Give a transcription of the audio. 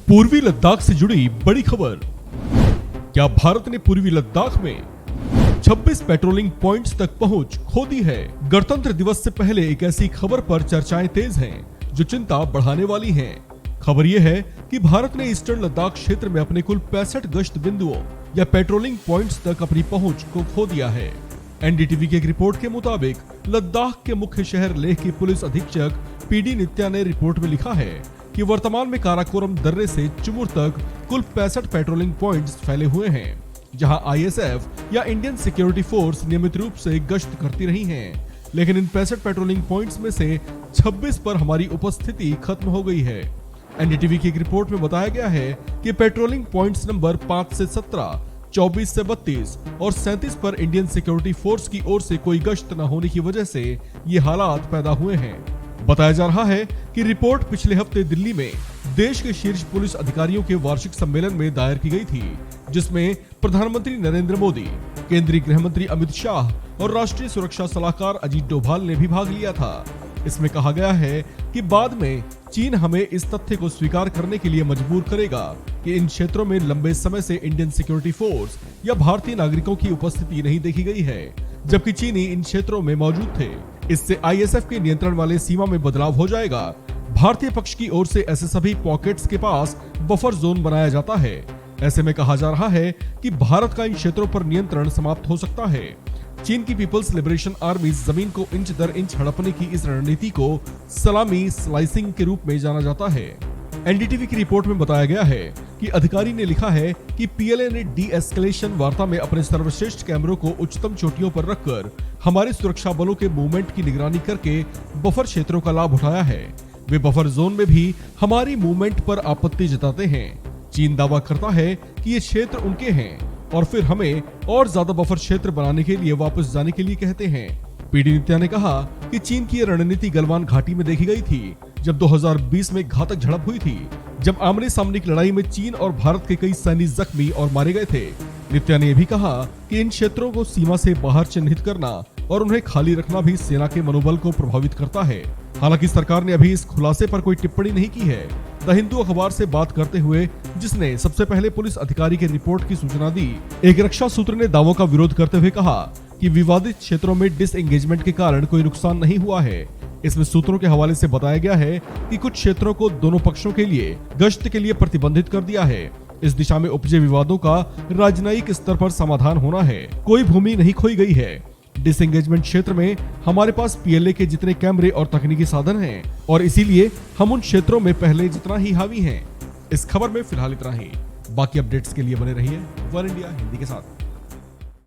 पूर्वी लद्दाख से जुड़ी बड़ी खबर। क्या भारत ने पूर्वी लद्दाख में 26 पेट्रोलिंग पॉइंट्स तक पहुंच खो दी है? गणतंत्र दिवस से पहले एक ऐसी खबर पर चर्चाएं तेज हैं जो चिंता बढ़ाने वाली हैं। खबर यह है कि भारत ने ईस्टर्न लद्दाख क्षेत्र में अपने कुल 65 गश्त बिंदुओं या पेट्रोलिंग पॉइंट्स तक अपनी पहुंच को खो दिया है। एनडीटीवी की एक रिपोर्ट के मुताबिक लद्दाख के मुख्य शहर लेह की पुलिस अधीक्षक पीडी नित्या ने रिपोर्ट में लिखा है कि वर्तमान में काराकोरम दर्रे से चुमुर तक कुल 65 पेट्रोलिंग पॉइंट्स फैले हुए हैं, जहां आईएसएफ या इंडियन सिक्योरिटी फोर्स नियमित रूप से गश्त करती रही हैं। लेकिन इन 65 पेट्रोलिंग पॉइंट्स में से 26 पर हमारी उपस्थिति खत्म हो गई है। एनडीटीवी की एक रिपोर्ट में बताया गया है कि पेट्रोलिंग पॉइंट्स नंबर 5 से 17, 24 से 32 और 37 पर इंडियन सिक्योरिटी फोर्स की ओर से कोई गश्त न होने की वजह से ये हालात पैदा हुए हैं। बताया जा रहा है कि रिपोर्ट पिछले हफ्ते दिल्ली में देश के शीर्ष पुलिस अधिकारियों के वार्षिक सम्मेलन में दायर की गई थी, जिसमें प्रधानमंत्री नरेंद्र मोदी, केंद्रीय गृह मंत्री अमित शाह और राष्ट्रीय सुरक्षा सलाहकार अजीत डोभाल ने भी भाग लिया था। इसमें कहा गया है कि बाद में चीन हमें इस तथ्य को स्वीकार करने के लिए मजबूर करेगा कि इन क्षेत्रों में लंबे समय से इंडियन सिक्योरिटी फोर्स या भारतीय नागरिकों की उपस्थिति नहीं देखी गई है, जबकि चीनी इन क्षेत्रों में मौजूद थे। इससे आईएसएफ के नियंत्रण वाले सीमा में बदलाव हो जाएगा। भारतीय पक्ष की ओर से ऐसे सभी पॉकेट्स के पास बफर जोन बनाया जाता है। ऐसे में कहा जा रहा है कि भारत का इन क्षेत्रों पर नियंत्रण समाप्त हो सकता है। चीन की पीपल्स लिबरेशन आर्मी जमीन को इंच दर इंच हड़पने की इस रणनीति को सलामी स्लाइसिंग के रूप में जाना जाता है। एनडीटीवी की रिपोर्ट में बताया गया है कि अधिकारी ने लिखा है कि पीएलए ने डी एस्केलेशन वार्ता में अपने सर्वश्रेष्ठ कैमरों को उच्चतम चोटियों पर रखकर हमारे सुरक्षा बलों के मूवमेंट की निगरानी करके बफर क्षेत्रों का लाभ उठाया है। वे बफर जोन में भी हमारी मूवमेंट पर आपत्ति जताते हैं। चीन दावा करता है कि ये क्षेत्र उनके हैं और फिर हमें और ज्यादा बफर क्षेत्र बनाने के लिए वापस जाने के लिए कहते हैं। पीडी नित्या ने कहा कि चीन की रणनीति गलवान घाटी में देखी गई थी, जब 2020 में घातक झड़प हुई थी, जब आमने सामने की लड़ाई में चीन और भारत के कई सैनिक जख्मी और मारे गए थे। नित्या ने यह भी कहा कि इन क्षेत्रों को सीमा से बाहर चिन्हित करना और उन्हें खाली रखना भी सेना के मनोबल को प्रभावित करता है। हालांकि सरकार ने अभी इस खुलासे पर कोई टिप्पणी नहीं की है। द हिंदू अखबार से बात करते हुए, जिसने सबसे पहले पुलिस अधिकारी के रिपोर्ट की सूचना दी, एक रक्षा सूत्र ने दावों का विरोध करते हुए कहा कि विवादित क्षेत्रों में डिसएंगेजमेंट के कारण कोई नुकसान नहीं हुआ है। इसमें सूत्रों के हवाले से बताया गया है कि कुछ क्षेत्रों को दोनों पक्षों के लिए गश्त के लिए प्रतिबंधित कर दिया है। इस दिशा में उपजे विवादों का राजनयिक स्तर पर समाधान होना है। कोई भूमि नहीं खोई गई है। डिसएंगेजमेंट क्षेत्र में हमारे पास पीएलए के जितने कैमरे और तकनीकी साधन हैं और इसीलिए हम उन क्षेत्रों में पहले जितना ही हावी हैं। इस खबर में फिलहाल इतना ही। बाकी अपडेट्स के लिए बने रहिए वन इंडिया हिंदी के साथ।